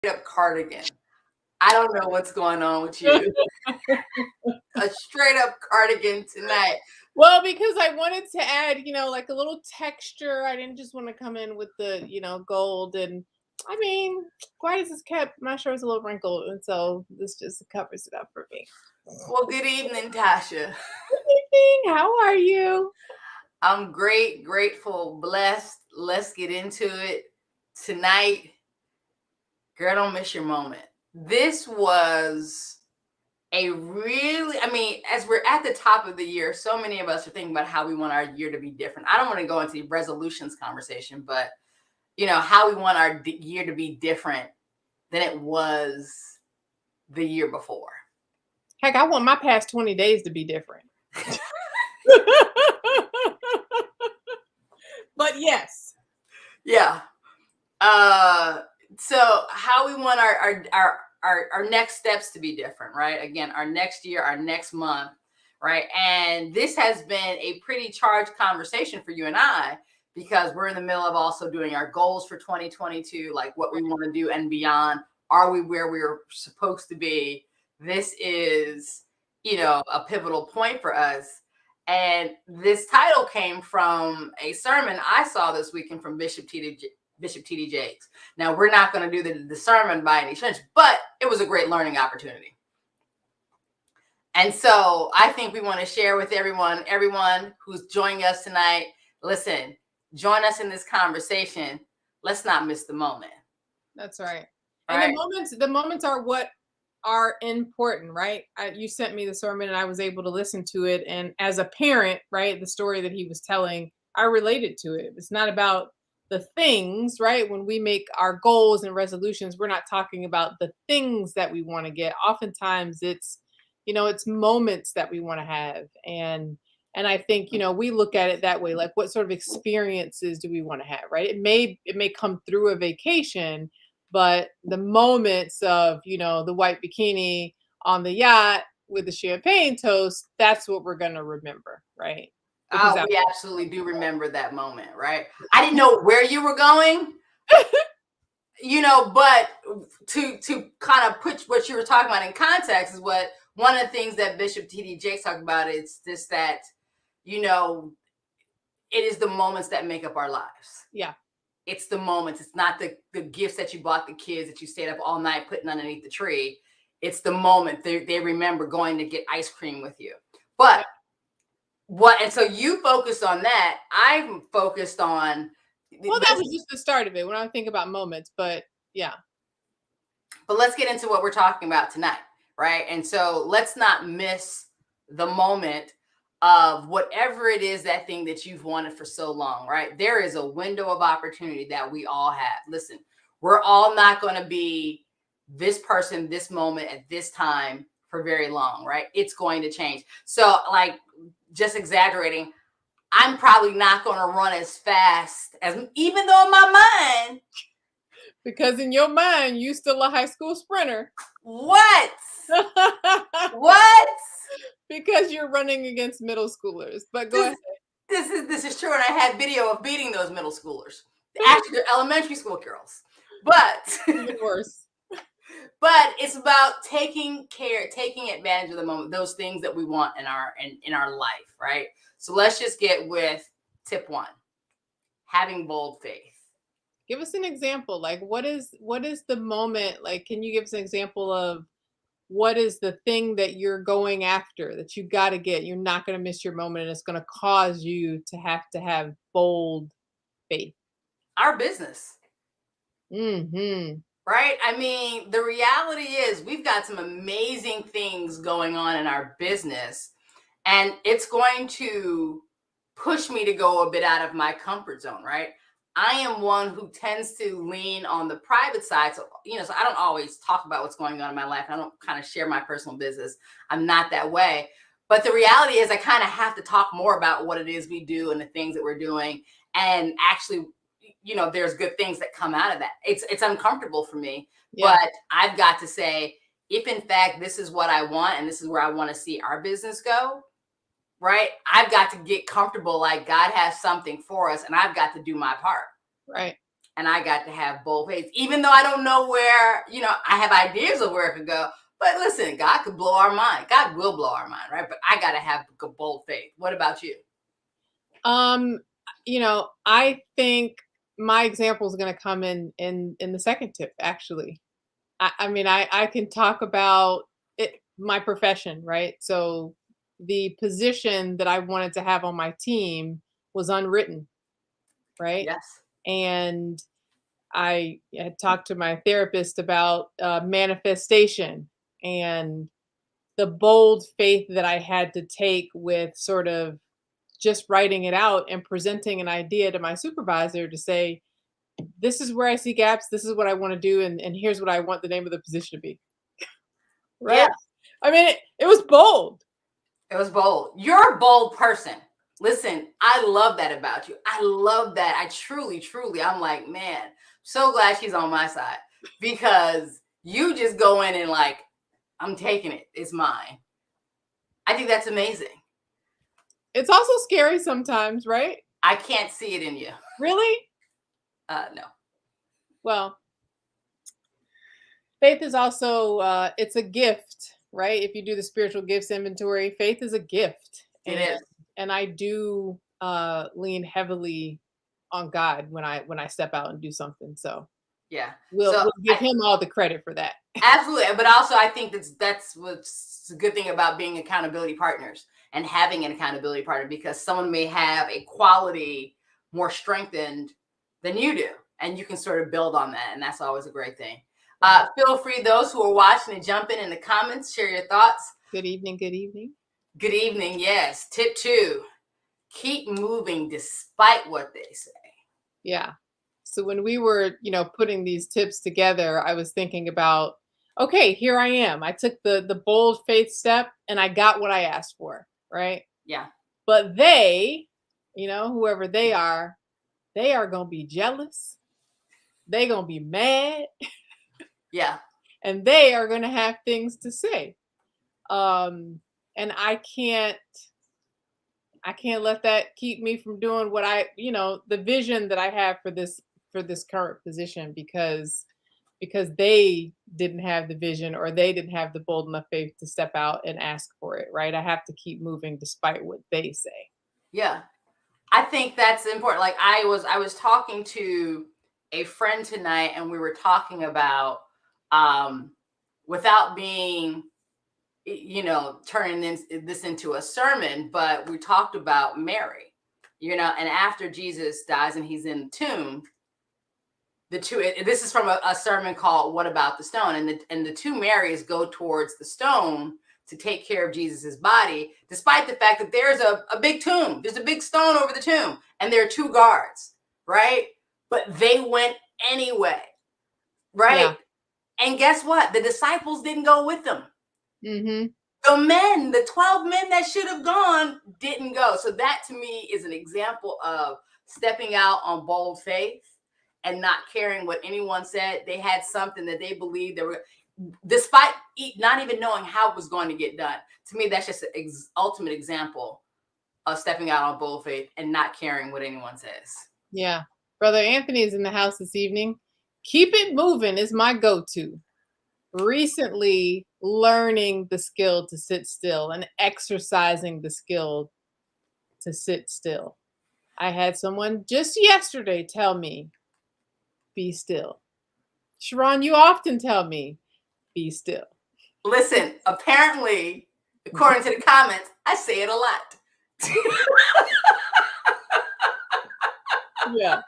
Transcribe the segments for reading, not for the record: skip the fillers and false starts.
up cardigan. I don't know what's going on with you. A straight up cardigan tonight. Well, because I wanted to add, like a little texture. I didn't just want to come in with the, gold. And I mean, quiet as it's kept, my shirt's a little wrinkled. And so this just covers it up for me. Well, good evening, Tasha. Good evening. How are you? I'm great, grateful, blessed. Let's get into it tonight. Girl, don't miss your moment. This was as we're at the top of the year, so many of us are thinking about how we want our year to be different. I don't want to go into the resolutions conversation, but how we want our year to be different than it was the year before. Heck, I want my past 20 days to be different. But yes. Yeah. So how we want our next steps to be different, right? Again, our next year, our next month, right? And this has been a pretty charged conversation for you and I, because we're in the middle of also doing our goals for 2022, like what we want to do and beyond. Are we where we're supposed to be? This is, a pivotal point for us. And this title came from a sermon I saw this weekend from Bishop T.D. Jakes. Now, we're not going to do the sermon by any stretch, but it was a great learning opportunity. And so I think we want to share with everyone who's joining us tonight. Listen, join us in this conversation. Let's not miss the moment. That's right. And the moments are what are important, right? You sent me the sermon and I was able to listen to it. And as a parent, right, the story that he was telling, I related to it. It's not about the things, right? When we make our goals and resolutions, we're not talking about the things that we want to get. Oftentimes it's, it's moments that we want to have. And I think, we look at it that way, like what sort of experiences do we want to have, right? It may come through a vacation, but the moments of, the white bikini on the yacht with the champagne toast, that's what we're going to remember, right? We absolutely do remember that moment, right? I didn't know where you were going, but to kind of put what you were talking about in context is what one of the things that Bishop T.D. Jakes talked about is this, that, it is the moments that make up our lives. Yeah. It's the moments. It's not the gifts that you bought the kids that you stayed up all night putting underneath the tree. It's the moment they remember going to get ice cream with you. But and so you focused on that. I'm focused on. Well, that was just the start of it when I think about moments, but yeah. But let's get into what we're talking about tonight, right? And so let's not miss the moment of whatever it is, that thing that you've wanted for so long, right? There is a window of opportunity that we all have. Listen, we're all not going to be this person, this moment at this time for very long, right? It's going to change. So, like, just exaggerating, I'm probably not going to run as fast as, even though in my mind. Because in your mind, you still a high school sprinter. What? What? Because you're running against middle schoolers. But go ahead. This is true, and I had video of beating those middle schoolers. Actually, they're elementary school girls. But even worse. But it's about taking advantage of the moment, those things that we want in our life, right? So let's just get with tip 1: having bold faith. Give us an example. Like, what is the moment? Like, can you give us an example of what is the thing that you're going after that you got to get? You're not going to miss your moment, and it's going to cause you to have bold faith. Our business. Mm-hmm. Right? I mean, the reality is we've got some amazing things going on in our business, and it's going to push me to go a bit out of my comfort zone, right? I am one who tends to lean on the private side. So, so I don't always talk about what's going on in my life. I don't kind of share my personal business. I'm not that way. But the reality is I kind of have to talk more about what it is we do and the things that we're doing. And actually, there's good things that come out of that. It's uncomfortable for me, but I've got to say, if in fact this is what I want and this is where I want to see our business go, right? I've got to get comfortable, like God has something for us and I've got to do my part. Right. and I got to have bold faith, even though I don't know where, I have ideas of where it could go. But listen, God could blow our mind. God will blow our mind, right? But I got to have bold faith. What about you? I think my example is going to come in the second tip, actually. I can talk about it, my profession, right? So the position that I wanted to have on my team was unwritten, right? Yes. And I had talked to my therapist about manifestation and the bold faith that I had to take with sort of just writing it out and presenting an idea to my supervisor to say, this is where I see gaps, this is what I want to do, and here's what I want the name of the position to be. Yeah. Right? I mean, it was bold. It was bold. You're a bold person. Listen, I love that about you. I love that. I truly, I'm like, man, so glad she's on my side, because you just go in and like, I'm taking it. It's mine. I think that's amazing. It's also scary sometimes, right? I can't see it in you. Really? No. Well, faith is also it's a gift, right? If you do the spiritual gifts inventory, faith is a gift. It is. And I do lean heavily on God when I step out and do something. So yeah, we'll give him all the credit for that. Absolutely. But also I think that's what's a good thing about being accountability partners and having an accountability partner, because someone may have a quality more strengthened than you do, and you can sort of build on that, and that's always a great thing. Feel free, those who are watching, to jump in the comments, share your thoughts. Good evening. Good evening. Good evening. Yes. Tip 2, keep moving despite what they say. Yeah. So when we were, putting these tips together, I was thinking about, okay, here I am. I took the bold faith step and I got what I asked for, right? Yeah. But they, whoever they are going to be jealous. They're going to be mad. Yeah. And they are going to have things to say. And I can't let that keep me from doing what the vision that I have for this current position, because they didn't have the vision, or they didn't have the bold enough faith to step out and ask for it, right? I have to keep moving despite what they say. Yeah. I think that's important. Like I was talking to a friend tonight, and we were talking about without being, turning this into a sermon, but we talked about Mary, and after Jesus dies and he's in the tomb, this is from a sermon called What About the Stone? And the two Marys go towards the stone to take care of Jesus's body, despite the fact that there's a big tomb. There's a big stone over the tomb, and there are 2 guards, right? But they went anyway, right? Yeah. And guess what? The disciples didn't go with them. Mm-hmm. The 12 men that should have gone didn't go. So that to me is an example of stepping out on bold faith and not caring what anyone said. They had something that they believed they were, despite not even knowing how it was going to get done. To me, that's just an ultimate example of stepping out on bold faith and not caring what anyone says. Yeah. Brother Anthony is in the house this evening. Keep it moving is my go-to. Recently learning the skill to sit still and exercising the skill to sit still. I had someone just yesterday tell me, be still. Sharon, you often tell me, be still. Listen, apparently, according to the comments, I say it a lot. Yeah.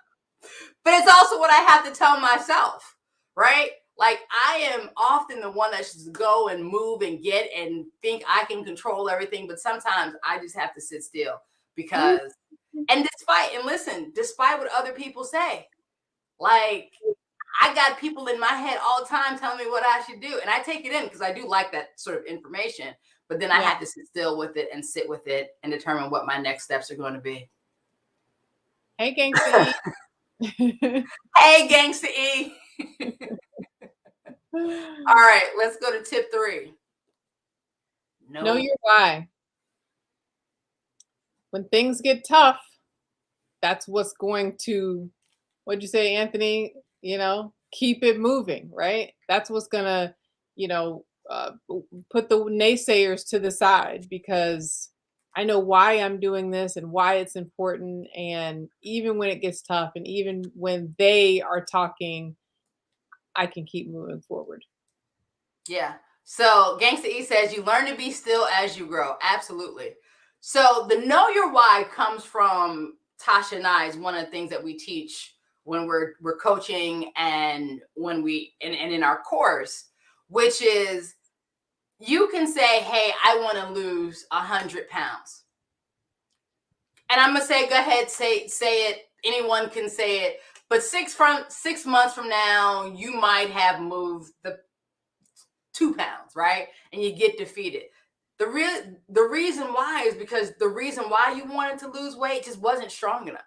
But it's also what I have to tell myself, right? Like I am often the one that should go and move and get and think I can control everything. But sometimes I just have to sit still because, and despite what other people say, like I got people in my head all the time telling me what I should do. And I take it in because I do like that sort of information. But then I have to sit still with it and sit with it and determine what my next steps are going to be. Hey, Gangsta E. Hey, Gangsta E. All right, let's go to tip 3. Know your why. When things get tough, that's what's going to what'd you say, Anthony? Keep it moving, right? That's what's gonna, put the naysayers to the side, because I know why I'm doing this and why it's important. And even when it gets tough, and even when they are talking, I can keep moving forward. Yeah. So Gangsta E says you learn to be still as you grow. Absolutely. So the know your why comes from Tasha and I, is one of the things that we teach when we're coaching, and when and in our course, which is, you can say, hey, I want to lose 100 pounds. And I'm gonna say, go ahead, say it. Anyone can say it. But 6 months from now, you might have moved the 2 pounds, right? And you get defeated. The reason why is because the reason why you wanted to lose weight just wasn't strong enough.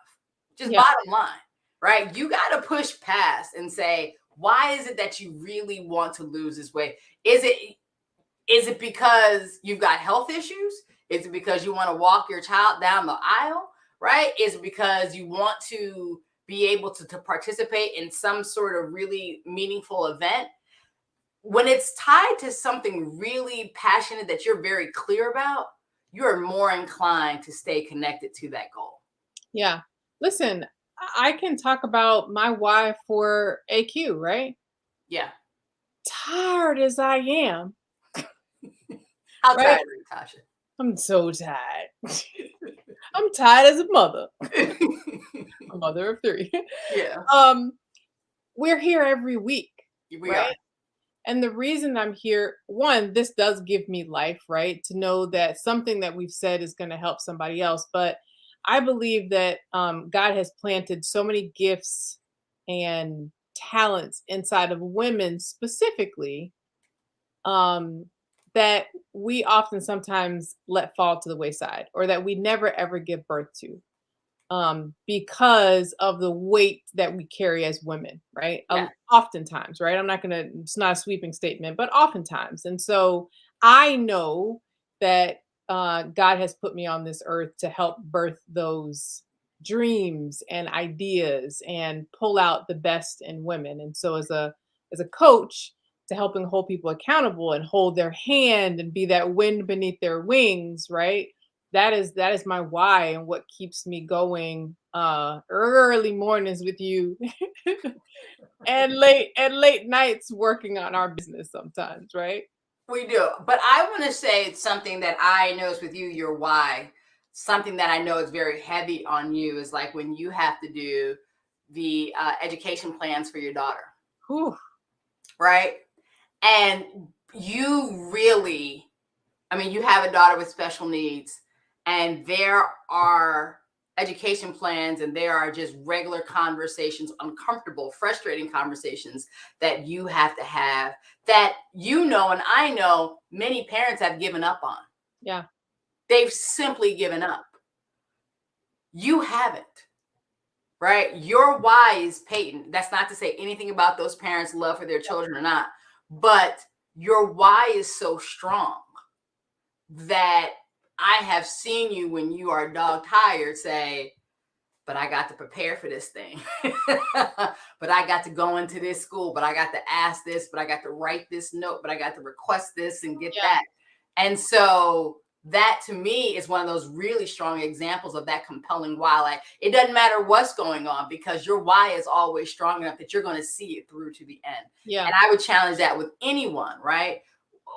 Just Yeah. bottom line, right? You got to push past and say, why is it that you really want to lose this weight? Is it because you've got health issues? Is it because you want to walk your child down the aisle, right? Is it because you want to be able to participate in some sort of really meaningful event? When it's tied to something really passionate that you're very clear about, you're more inclined to stay connected to that goal. Yeah. Listen, I can talk about my why for AQ, right? Yeah. Tired as I am, How right? tired are you, Tasha? I'm so tired. I'm tired as a mother, a mother of three. Yeah, um, we're here every week, we are. right? And the reason I'm here, one, this does give me life, right? To know that something that we've said is going to help somebody else. But I believe that God has planted so many gifts and talents inside of women specifically, um, that we often sometimes let fall to the wayside, or that we never ever give birth to, because of the weight that we carry as women, right? Yeah. Oftentimes, right? I'm not gonna, it's not a sweeping statement, but oftentimes. And so I know that God has put me on this earth to help birth those dreams and ideas and pull out the best in women. And so as a coach, to helping hold people accountable and hold their hand and be that wind beneath their wings, right? That is my why, and what keeps me going early mornings with you and late nights working on our business sometimes, right? We do. But I want to say something that I notice with you, your why, something that I know is very heavy on you, is like when you have to do the education plans for your daughter, Whew. right? And you really, I mean, you have a daughter with special needs, and there are education plans, and there are just regular conversations, uncomfortable, frustrating conversations that you have to have, that and I know many parents have given up on. Yeah. They've simply given up. You haven't, right? Your why is patent. That's not to say anything about those parents' love for their children or not, but your why is so strong that I have seen you, when you are dog tired, say, but I got to prepare for this thing. But I got to go into this school, but I got to ask this, but I got to write this note, but I got to request this and get Yeah. that. And so that to me is one of those really strong examples of that compelling why. Like, it doesn't matter what's going on, because your why is always strong enough that you're going to see it through to the end. Yeah. And I would challenge that with anyone, right?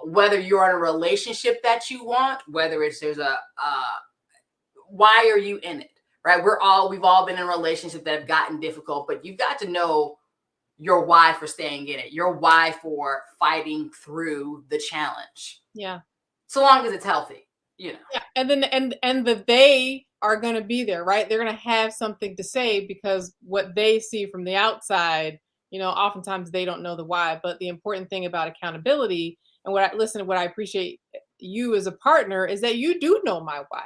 Whether you're in a relationship that you want, whether there's a why are you in it, right? We've all been in relationships that have gotten difficult, but you've got to know your why for staying in it, your why for fighting through the challenge. Yeah. So long as it's healthy, Yeah. And then they are going to be there, right? They're going to have something to say, because what they see from the outside, oftentimes they don't know the why. But the important thing about accountability, and what I appreciate you as a partner, is that you do know my why.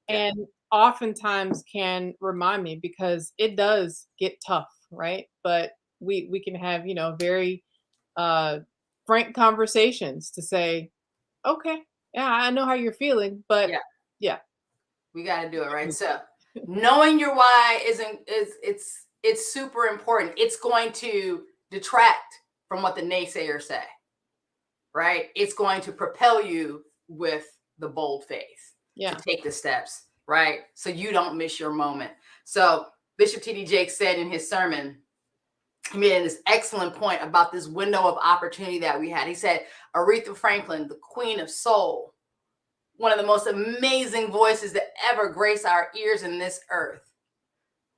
Yeah. And oftentimes can remind me, because it does get tough, right? But we can have, very frank conversations to say, okay, yeah, I know how you're feeling, but yeah, we got to do it, right? So knowing your why is It's super important. It's going to detract from what the naysayers say, right? It's going to propel you with the bold faith to take the steps, right? So you don't miss your moment. So Bishop T.D. Jakes said in his sermon, he made this excellent point about this window of opportunity that we had. He said, Aretha Franklin, the queen of soul, one of the most amazing voices that ever grace our ears in this earth,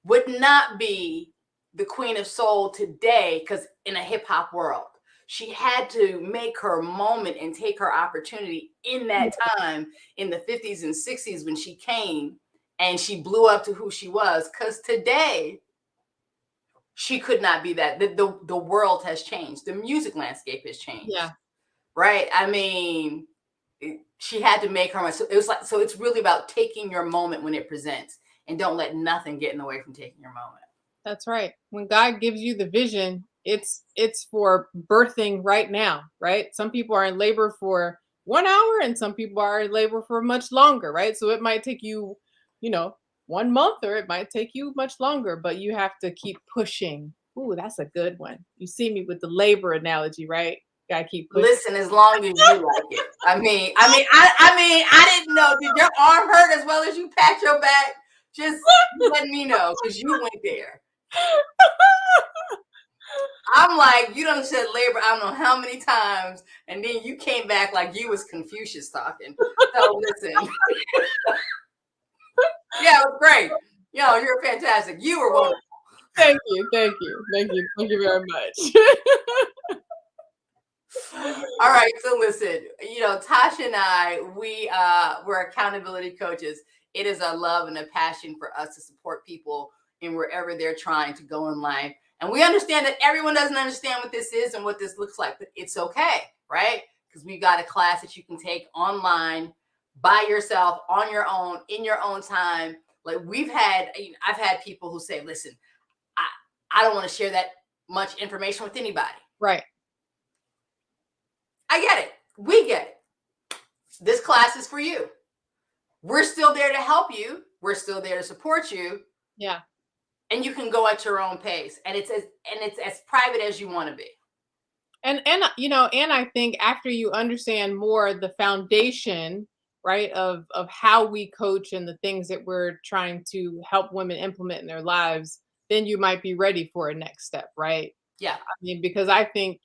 would not be the queen of soul today because in a hip hop world, she had to make her moment and take her opportunity in that time in the 50s and 60s when she came and she blew up to who she was. Because today, she could not be that. The world has changed. The music landscape has changed. Yeah. Right. I mean, she had to make her mind. So it was like, so it's really about taking your moment when it presents, and don't let nothing get in the way from taking your moment. That's right. When God gives you the vision, it's for birthing right now, right? Some people are in labor for 1 hour and some people are in labor for much longer, right? So it might take you, 1 month, or it might take you much longer, but you have to keep pushing. Ooh, that's a good one. You see me with the labor analogy, right? Gotta keep pushing. Listen, as long as you like it. I mean, I didn't know. Did your arm hurt as well as you pat your back? Just let me know, because you went there. I'm like, you done said labor, I don't know how many times, and then you came back like you was Confucius talking. So listen. Yeah, it was great. You're fantastic. You were wonderful. Thank you very much. All right, so listen, Tasha and I, we're accountability coaches. It is a love and a passion for us to support people in wherever they're trying to go in life. And we understand that everyone doesn't understand what this is and what this looks like, but it's okay, right? Because we've got a class that you can take online by yourself, on your own, in your own time. Like I've had people who say, listen, I don't want to share that much information with anybody. Right. I get it. We get it. This class is for you. We're still there to help you. We're still there to support you. Yeah. And you can go at your own pace. And it's as private as you want to be. And I think after you understand more the foundation, right, of how we coach and the things that we're trying to help women implement in their lives, then you might be ready for a next step, right? Yeah. I mean, because I think,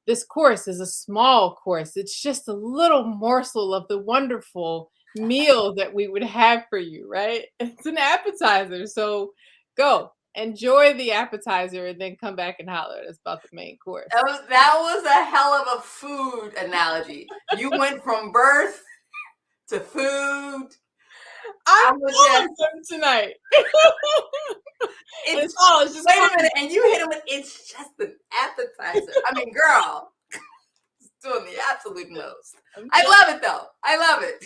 this course is a small course. It's just a little morsel of the wonderful meal that we would have for you, right? It's an appetizer. So go enjoy the appetizer and then come back and holler at us about the main course. That was a hell of a food analogy. You went from birth to food. I'm with them tonight. It's just wait a minute, and you hit him with it's just an appetizer. I mean, girl, it's doing the absolute most. I love it though. I love it.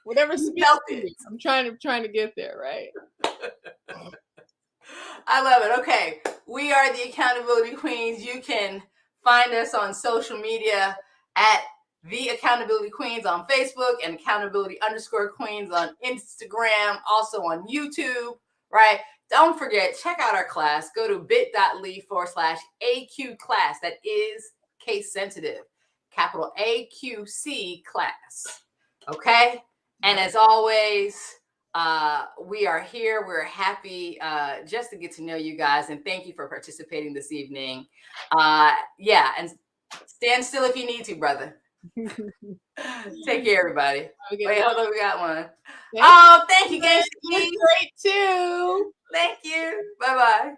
Whatever speaks to me. I'm trying to get there, right? I love it. Okay, we are the Accountability Queens. You can find us on social media at The Accountability Queens on Facebook and Accountability_Queens on Instagram, also on YouTube, right? Don't forget, check out our class. Go to bit.ly/AQ class. That is case sensitive, capital AQC class. Okay. And as always, we are here. We're happy just to get to know you guys. And thank you for participating this evening. Yeah. And stand still if you need to, brother. Take care, everybody. Wait, hold on. We got one. Thank you, Gangsta. Great too. Thank you. Bye-bye.